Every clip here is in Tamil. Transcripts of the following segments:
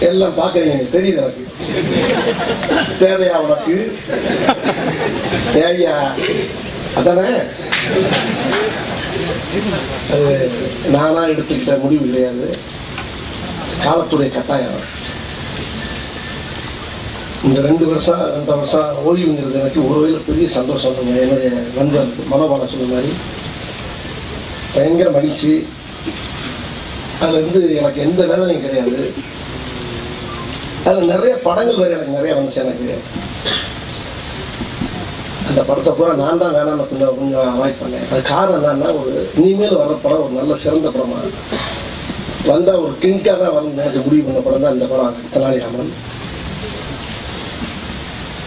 எல்லாம் பார்க்குறீங்க, எனக்கு தெரியுது. எனக்கு தேவையா உனக்கு? ஏய்யா அதானே, அது நானா எடுத்துக்கிட்ட முடிவு கிடையாது, காலத்துடைய கட்டாயம். இந்த 2 வருஷம் 2.5 வருஷம் ஓய்வுங்கிறது எனக்கு ஒரு வகையில் பெரிய சந்தோஷம். என்னுடைய நண்பர் மனோபால சொன்ன மாதிரி பயங்கர மகிழ்ச்சி. அதுலேருந்து எனக்கு எந்த வேதனையும் கிடையாது. அதில் நிறைய படங்கள் வேறு எனக்கு நிறைய வந்துச்சு. எனக்கு அந்த படத்தை பூரா நான் தான் வேணான்னு கொஞ்சம் அவாய்ட் பண்ணேன். அது காரணம் என்னன்னா, ஒரு இனிமேல் வர்ற படம் ஒரு நல்ல சிறந்த படமாக வந்தால் ஒரு கிங்காக தான் வரணும்னு நினச்சி முடிவு பண்ண படம் தான் இந்த படம் தெனாலிராமன்.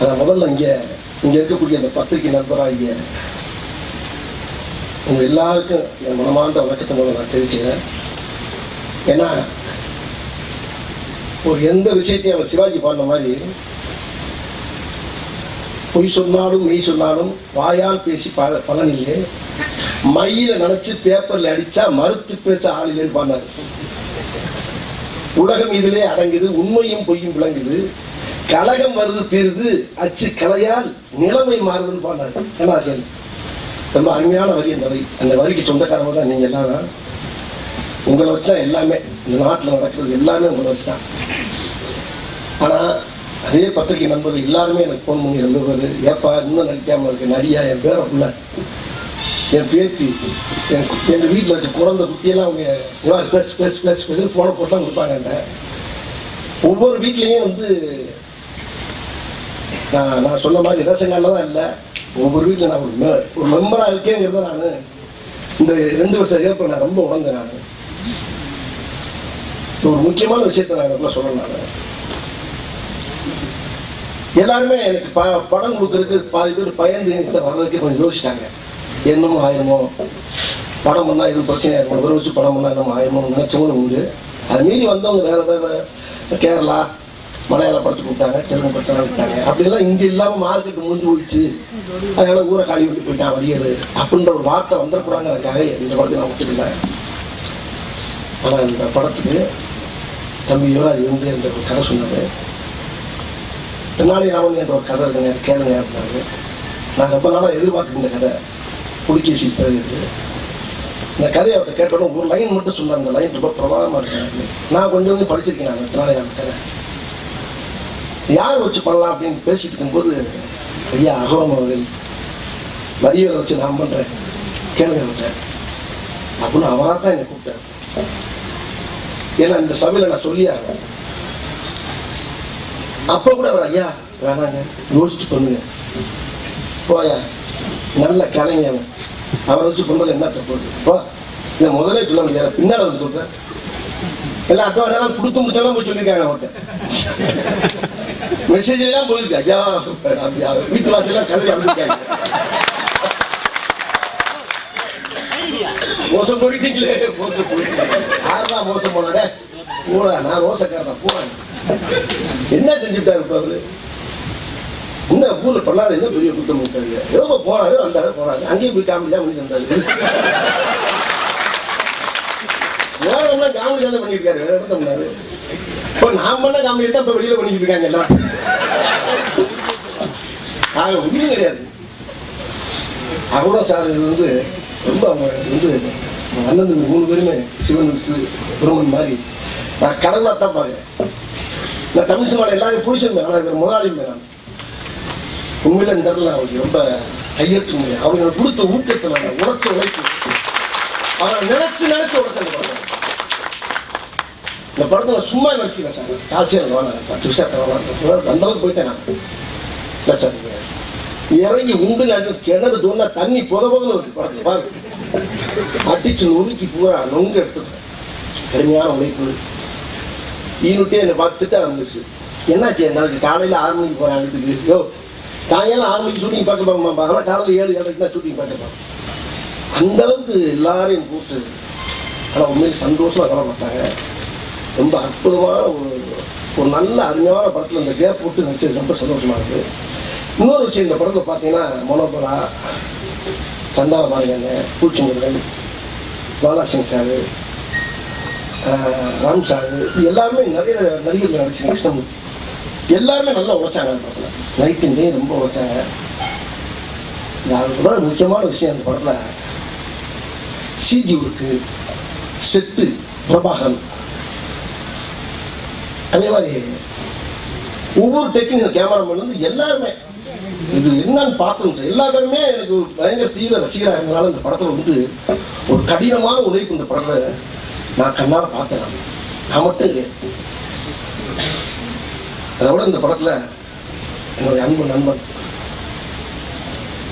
அதை முதல்ல இங்கே இருக்கக்கூடிய அந்த பத்திரிகை நண்பராகிய உங்கள் எல்லாருக்கும் என் மனமார்ந்த வணக்கத்தை மூலம் நான் தெரிவிச்சுக்கிறேன். ஏன்னா ஒரு எந்த விஷயத்தையும் அவர் சிவாஜி பாடின மாதிரி, பொய் சொன்னாலும் மெய் சொன்னாலும் வாயால் பேசி பலனில்லை, மயில நினைச்சு பேப்பர்ல அடிச்சா மறுத்து பேச ஆளில்லைன்னு பாடினார். உலகம் இதிலே அடங்குது, உண்மையும் பொய்யும் விளங்குது, கலகம் வருது தீருது, அச்சு கலையால் நிலைமை மாறுதுன்னு பாடினார். ஏன்னா சரி, ரொம்ப அருமையான வரி. அந்த வரிக்கு சொந்தக்காரங்க தான் நீங்கள் எல்லாரும். உங்களை வச்சு தான் எல்லாமே, இந்த நாட்டில் நடக்கிறது எல்லாமே உங்களை வச்சு தான். ஆனால் அதே பத்திரிகை நண்பர்கள் எல்லாருமே எனக்கு ஃபோன் பண்ணி 2 பேர், ஏப்பா இன்னும் நடிக்காமல் இருக்கு, நடியா, என் பேரை பிள்ளை, என் பேத்தி, எங்கள் வீட்டில் இருக்க குழந்தை குட்டியெல்லாம் அவங்க பேசு ஃபோனை போட்டுலாம் கொடுப்பாங்கன்ற. ஒவ்வொரு வீட்லேயும் வந்து நான் சொன்ன மாதிரி ரேஷன்கார்டில் தான் இல்லை, ஒவ்வொரு வீட்டில் நான் ஒரு மெம்பராக இருக்கேங்கிறத நான் இந்த 2 வருஷம் ஏற்ப நான் ரொம்ப உணர்ந்தேன். நான் ஒரு முக்கியமான விஷயத்தை நான் நல்லா சொல்லணும். நான் எல்லாருமே எனக்கு பணம் கொடுக்கறதுக்கு பாதி பேர் பயந்து என்கிட்ட வர்றதுக்கு கொஞ்சம் யோசிச்சிட்டாங்க. என்னமோ ஆயிருமோ, படம் பண்ணால் எதுவும் பிரச்சனை ஆயிருமோ, ஒரு வருஷம் படம் பண்ணால் என்னமோ ஆயிருமோ நினைச்சவங்களும் உண்டு. அது மீறி வந்தவங்க வேறு கேரளா மலையாள படத்துக்கு கூப்பிட்டாங்க, தெலுங்கு படத்தெல்லாம் விட்டாங்க. அப்படிலாம் இங்கே இல்லாமல் மார்க்கெட்டு முடிஞ்சு போயிடுச்சு, அதனால ஊரை காலி விட்டு போயிட்டான் வடியல் அப்படின்ற ஒரு வார்த்தை வந்துடக்கூடாங்கிறதுக்காக இந்த படத்தை நான் விட்டுருந்தேன். ஆனால் இந்த படத்துக்கு தம்பி யுவராஜ் வந்து அந்த ஒரு கதை சொன்னார். தெனாலிராமன் என்ற ஒரு கதை இருக்குங்க, கேளுங்க அப்படின்னாரு. நான் ரொம்ப நாளாக எதிர்பார்த்துருந்த இந்த கதை புலிகேசி பிறகு. இந்த கதையை அவர்கிட்ட கேட்டோம், ஒரு லைன் மட்டும் சொன்னார். அந்த லைன் ரொம்ப பிரபாதமாக இருக்கு. நான் கொஞ்சம் படிச்சிருக்கேன். நான் தெனாலிராமன் கதை யார் வச்சு பண்ணலாம் அப்படின்னு பேசிட்டு இருக்கும்போது, ஐயா அகோரம் அவர்கள் வரிகளை வச்சு நான் பண்ணுறேன், கேளுங்க அவர்கிட்ட அப்படின்னு அவராக தான் என்னை கூப்பிட்டார். ஏன்னா இந்த சபையில் நான் சொல்லி ஆகணும். அப்போ கூட அவர், ஐயா வேணாங்க, யோசிச்சு பண்ணுங்க, போயா நல்ல கலைஞர், அவரை வச்சு பண்ணுறது என்ன தப்பு போ, இதை முதலே சொல்ல முடியாது, பின்னால் வந்து சொல்கிறேன். எல்லாம் அட்வான்ஸ் எல்லாம் கொடுத்து முடிச்சாலும் போய் சொல்லியிருக்காங்க. அவர்கிட்ட மெசேஜ் எல்லாம் போயிருக்கு. ஐயா வீட்டு வாசலாம் கதை வந்துருக்காங்க. மோசம் போயிட்டீங்களே, மோசம் போயிட்டு யாரெல்லாம் மோசம் போனாடே போடா, நான் ரோசக்காரன் போறேன். என்ன செஞ்சுட்டாரு இப்ப அவரு? இந்த ஊர்ல பண்ணாரு, என்ன பெரிய குத்தம் போட்டாரு. ஏதோ போனாரு, வந்தாரு, போனாரு, அங்கேயும் போய் காமெடி தான் பண்ணிட்டு வந்தாரு. வேறம்னா காமெடி தானே பண்ணிட்டு இருக்காரு, வேற என்ன பண்ணாரு? இப்போ நான் பண்ண காமெடி தான் இப்ப வெளியில பண்ணிட்டு இருக்காங்க எல்லாம். ஆக ஒன்றும் கிடையாது. அகோரா சார் வந்து ரொம்ப வந்து அண்ணன் 3 பேருமே சிவன் பிரம்மன் மாதிரி நான் கடவுளாக தான் பார்க்குறேன். நான் தமிழ் சினிமாவில் எல்லாரும் பிடிச்சிருந்தேன். ஆனால் இவர் முதலாளியுமே நான் உண்மையில இந்த இடத்துல அவருக்கு ரொம்ப கையெழுத்து முடியும். அவங்க கொடுத்த ஊக்கத்தில் உழைச்ச உழைப்பு அவரை நினைச்சு உழைச்ச இந்த படத்தில் சும்மா நினச்சிக்கிறேன் சார். காசியாக வேணாம், 10 வருஷத்தை வேணாம், அந்தளவுக்கு போயிட்டேன் நான். இல்லை சார், இறங்கி உண்டு கிணறு தோணா தண்ணி புதவுன்னு இருக்கு படத்தில் பாரு. அடிச்சு நொறுக்கி பூரா நொங்கு எடுத்துக்கிறேன். கடுமையான உழைப்பு. ஈனுட்டே என்னை பார்த்துட்டு ஆரம்பிச்சு, என்னாச்சு நாளைக்கு காலையில் 6 மணிக்கு போகிறேன் வீட்டுக்கு. யோ சாயங்காலம் 6 மணிக்கு ஷூட்டிங் பார்க்க பார்ப்போம், ஆனால் காலையில் 7-7:30 தான் ஷூட்டிங் பார்க்க பார்ப்போம். அந்த அளவுக்கு எல்லாரையும் கூப்பிட்டு, ஆனால் உண்மையில் சந்தோஷமாக கவலைப்பட்டாங்க. ரொம்ப அற்புதமான ஒரு நல்ல அருமையான படத்தில் இந்த கேப் போட்டு நடிச்சது ரொம்ப சந்தோஷமாக இருக்குது. இன்னொரு விஷயம், இந்த படத்தில் பார்த்தீங்கன்னா மனோபலா, சந்தான பாரதியாங்க, பூச்சிமுருகன், பாலாசிங் சார், ராம்சார், எல்லாருமே நிறைய நடிகர்கள் நடிச்சு, கிருஷ்ணமூர்த்தி எல்லாருமே நல்லா உழைச்சாங்க அந்த படத்தில். நைட் அண்ட் டே ரொம்ப உழைச்சாங்க. அது கூட முக்கியமான விஷயம் அந்த படத்தில் சிஜி ஒர்க்கு, செட்டு பிரபாகரன், அதே மாதிரி ஒவ்வொரு டெக்னிக்கல் கேமராமேன் வந்து எல்லாருமே இது என்னன்னு பார்க்கணும். எல்லா பேருமே எனக்கு பயங்கர தீவிர ரசிகராக இருந்தனால இந்த படத்தில் வந்து ஒரு கடினமான உழைப்பு இந்த படத்தை நான் கண்ணால் பார்த்தேன். நான் மட்டும் கிடையாது. அதோட இந்த படத்தில் என்னுடைய அன்பு நண்பன்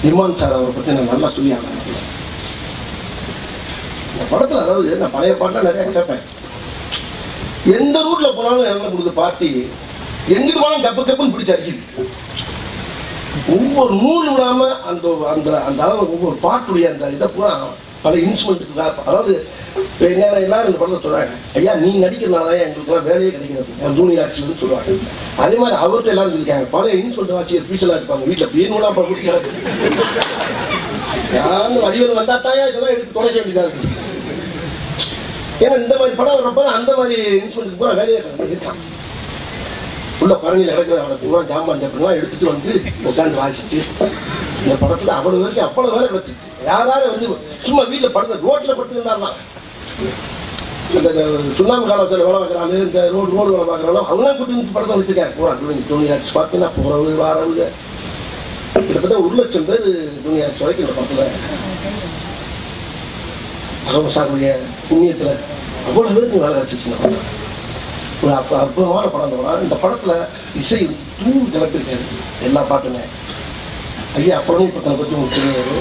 இமான் சார் அவரை பற்றி நான் நல்லா சொல்லி ஆனேன். இந்த படத்தில் அதாவது நான் பழைய பாட்டெலாம் நிறையா கேட்பேன். எந்த ரூட்டில் போனாலும் என்ன கொடுத்த பாட்டி எங்கிட்டு போனாலும் கப்பு கப்புன்னு பிடிச்சி அடிக்குது. ஒவ்வொரு நூல் விடாமல் அந்த அந்த அந்த அளவு ஒவ்வொரு பாட்டுடைய அந்த இதை பூரா பல இன்ஸ்ட்ருமெண்ட்டுக்கு, அதாவது என்ன எல்லாரும் இந்த படத்தில் சொல்கிறாங்க, ஐயா நீ நடிக்கிறதுனால தான் எங்களுக்குலாம் வேலையே கிடைக்கிறது ஜூனியர் ஆர்ட்ஸ்ன்னு சொல்லுவாங்க. அதே மாதிரி அவர்கிட்ட எல்லாரும் சொல்லியிருக்காங்க, பழைய இன்ஸ்ட்ருமெண்ட் வாசியர் பீஸெல்லாம் இருப்பாங்க வீட்டில் பேருலாம் அப்போ பிடிச்சி கிடக்கு. யாரும் வடிவல் வந்தால் தாயா இதெல்லாம் எடுத்து தொலைக்க வேண்டியதாக இருக்குது. ஏன்னா இந்த மாதிரி படம் வர்றப்போ அந்த மாதிரி இன்ஸ்ட்ருமெண்ட்டுக்கு பூரா வேலையே இருக்கான். உள்ள பரணியில் கிடக்கிற அவனை பூரா ஜாமான் ஜப்பெல்லாம் எடுத்துட்டு வந்து உட்காந்து வாசிச்சு இந்த படத்தில் அவ்வளோ பேருக்கு அவ்வளோ வேலை கிடச்சிச்சு. யாராரும் வந்து சும்மா வீட்டில் படுத்த ரோட்டில் படுத்துருந்தாருலாம், இந்த சுண்ணாம்பு காலத்தில் வேலை பார்க்குறாங்க, இந்த ரோடு வேலை பார்க்குறாங்களோ அவங்களாம் கூட்டி வந்து படத்தை வச்சுருக்காங்க. பூரா ஜூனியர் ஆர்ட்ஸ் பார்த்தீங்கன்னா போகிறவு வாரவுங்க கிட்டத்தட்ட 1,00,000 பேர் ஜூனியர் ஆர்ட்ஸ் வரைக்கும் இந்த படத்தில் அகமது சாருடைய புண்ணியத்தில் அவ்வளோ பேருக்கு வேலை கிடச்சிச்சு. இந்த படம் ஒரு அற்புதமான படம். அந்த படம் இந்த படத்தில் இசை தூள் கிளப்பிருக்காரு எல்லா பாட்டுமே. ஐயா குழந்தை பத்தனை பற்றி உங்களுக்கு தெரியாது.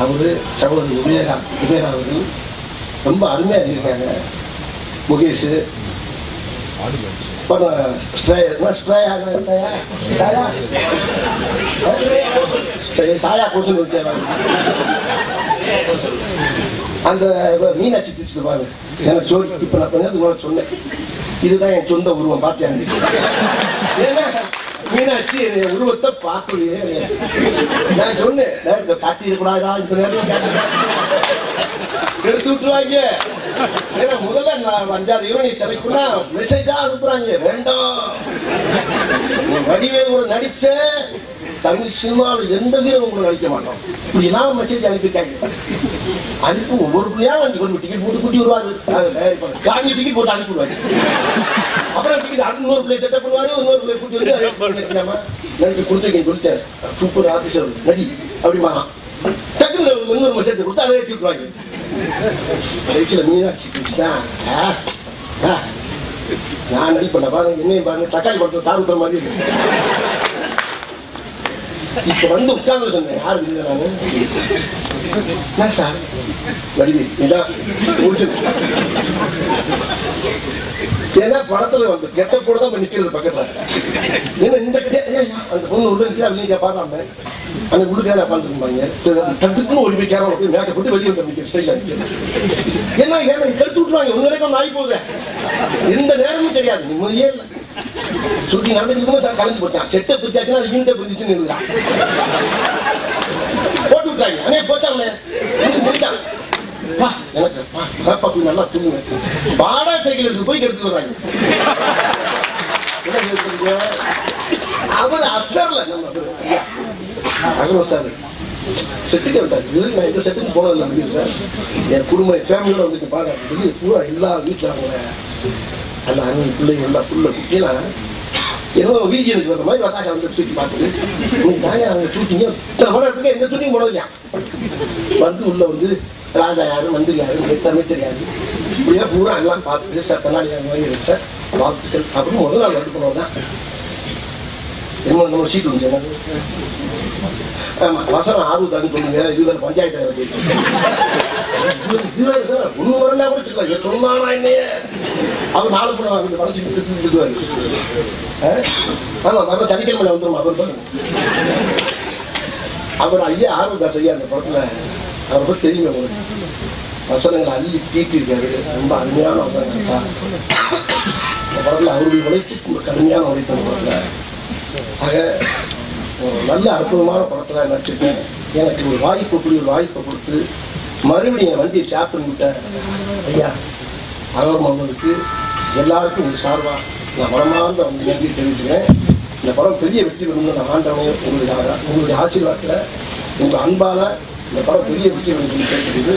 அவர் சகோதரர் விவேகா அவர்கள் ரொம்ப அருமையாக இருக்காங்க. முகேஷ் சாயா கோஷன் வச்சு அந்த மீனாட்சி பிடிச்சிட்டு பாருங்க எனக்கு சொல்லி. இப்போ நான் கொஞ்ச நேரத்துக்கு சொன்னேன், இதுதான் என் சொந்த உருவம் பார்த்தியாங்க. ஏன்னா மீனாட்சி என் உருவத்தை பார்த்தது நான் சொன்னேன், இந்த காட்டிடக்கூடாதா இந்த நேரம் எடுத்து விட்டுருவாங்க. ஏன்னா முதல்ல நான் 5-6 யூனிட் செலக்ட்னா மெசேஜா அனுப்புறாங்க, வேண்டாம் வடிவேல் கூட நடிச்ச தமிழ் சினிமாவில் எந்த ஹீரோ கூட நடிக்க மாட்டோம், இப்படி எல்லாம் மெசேஜ் அனுப்பிட்டாங்க. அனுப்பி ஒவ்வொரு பிள்ளையா டிக்கெட் போட்டு கூட்டி வருவாரு, காந்தி டிக்கெட் போட்டு அனுப்பிடுவாங்க. அப்புறம் டிக்கெட் இன்னொரு பிள்ளை செட்டப் பண்ணுவாரு, இன்னொரு பிள்ளை கூட்டி வந்து நடிக்க கொடுத்துருக்கேன்னு சொல்லிட்டு சூப்பர் ஆஃபீஸர் நடி அப்படிமா டக்குனு இன்னொரு மெசேஜ் கொடுத்து அதை ஏற்றி விட்டுருவாங்க. கடைசியில் மீனாட்சி தான் நான் நடிப்பேன் பாருங்க, என்னையும் பாருங்க தக்காளி படத்தில் தாருத்துற மாதிரி இருக்கு. இப்ப வந்து உட்கார்ந்து சொன்னேன், யாரு தெரியுது நான் சார் வடிவே இதான் ஏன்னா படத்துல வந்து கெட்ட போட தான் நிக்கிறது பக்கத்துல. ஏன்னா இந்த அந்த பொண்ணு உள்ள நிற்கிறா அப்படின்னு பாடுறாம அந்த உள்ளுக்கார உட்காந்துருப்பாங்க, தட்டுக்குன்னு ஒரு போய் கேரம் போய் மேக்கப் போட்டு வெளியே வந்து நிற்கிற ஸ்டைல நிற்கிறது. ஏன்னா ஏன்னா கழுத்து விட்டுருவாங்க, உங்களுக்கும் ஆகி போகுது, எந்த நேரமும் தெரியாது, நிம்மதியே இல்லை. ஷூட்டிங் நடந்துட்டு கலந்து போச்சான், செட்டை பிரிச்சாச்சுன்னா அது யூனிட்டை பிரிச்சுன்னு இருந்தான் போட்டு விட்டாங்க. அனே போச்சாங்க முடிச்சான் எனக்கு பாப்பா போய் நல்லா தூங்குவேன். பாடா சைக்கிள் எடுத்து போய் கெடுத்து வர்றாங்க. அவர் அசர்ல நம்ம அகரோ சார் செட்டுக்கு விட்டார். இதுக்கு நான் எந்த செட்டுக்கு போனதில்லை முடியும் சார். என் குடும்ப ஃபேமிலியோட வந்துட்டு பாருங்க பூரா எல்லா வீட்டில் அவங்க அல்ல அண்ணன் பிள்ளை எல்லா புள்ள குட்டிலாம் என்னோ ரீஜியனுக்கு வர மாதிரி வட்டாக வந்து சுற்றி பார்த்துட்டு இன்னைக்கு தாங்க அவங்க ஷூட்டிங்க இத்தனை படம் எடுத்துக்க எந்த ஷூட்டிங் போனதுலையா வந்து உள்ள வந்து ராஜா யாரு மந்திரி யாரு அமைச்சர் யாரு இப்படியா பூரா எல்லாம் பார்த்துட்டு சார் தன்னாடி மாதிரி இருக்கு சார் வாழ்த்துக்கள் அப்படின்னு முதல் நாள் எடுத்து போனோம்னா என்ன நம்ம சீட் ஒன்று சார். ஆமாம் வசனம் ஆர்வத்தான்னு சொல்லுங்க, இதுவரை பஞ்சாயத்து இதுவரை ஒன்று வரண்டா கூட வச்சுக்கலாம் சொன்னானா என்னையே அவர் 4 பொண்ணு அவங்க வளர்ச்சி திட்டுவாரு. ஆமாம் வர சனிக்கிழமை வந்துடும் அவர் தான் அவர் ஐயா ஆர்வதாஸ் ஐயா அந்த படத்தில் அவரை பற்றி தெரியுமே உங்களுக்கு. வசனங்களை அள்ளி தீட்டிருக்காரு, ரொம்ப அருமையான வசனங்கள் தான் இந்த படத்தில். அவருடைய உழைப்பு ரொம்ப கடுமையான உழைப்பு அந்த படத்தில். ஆக ஒரு நல்ல அற்புதமான படத்தில் நடிச்சிருக்கேன். எனக்கு ஒரு வாய்ப்பு கொடுத்து மறுபடியும் என் வண்டியை ஸ்டார்ட் பண்ணிவிட்ட ஐயா அகம் அவர்களுக்கு எல்லாருக்கும் ஒரு சார்பாக நான் மனமார்ந்த அவங்க நன்றி தெரிவிச்சுக்கிறேன். இந்த படம் பெரிய வெற்றி பெறும்னு நான் ஆண்டவனையும் உங்களுடைய ஆசீர்வாதத்தில் உங்கள் அன்பால் இந்த படம் பெரிய வெற்றி பெறும் சொல்லி கேட்குறது.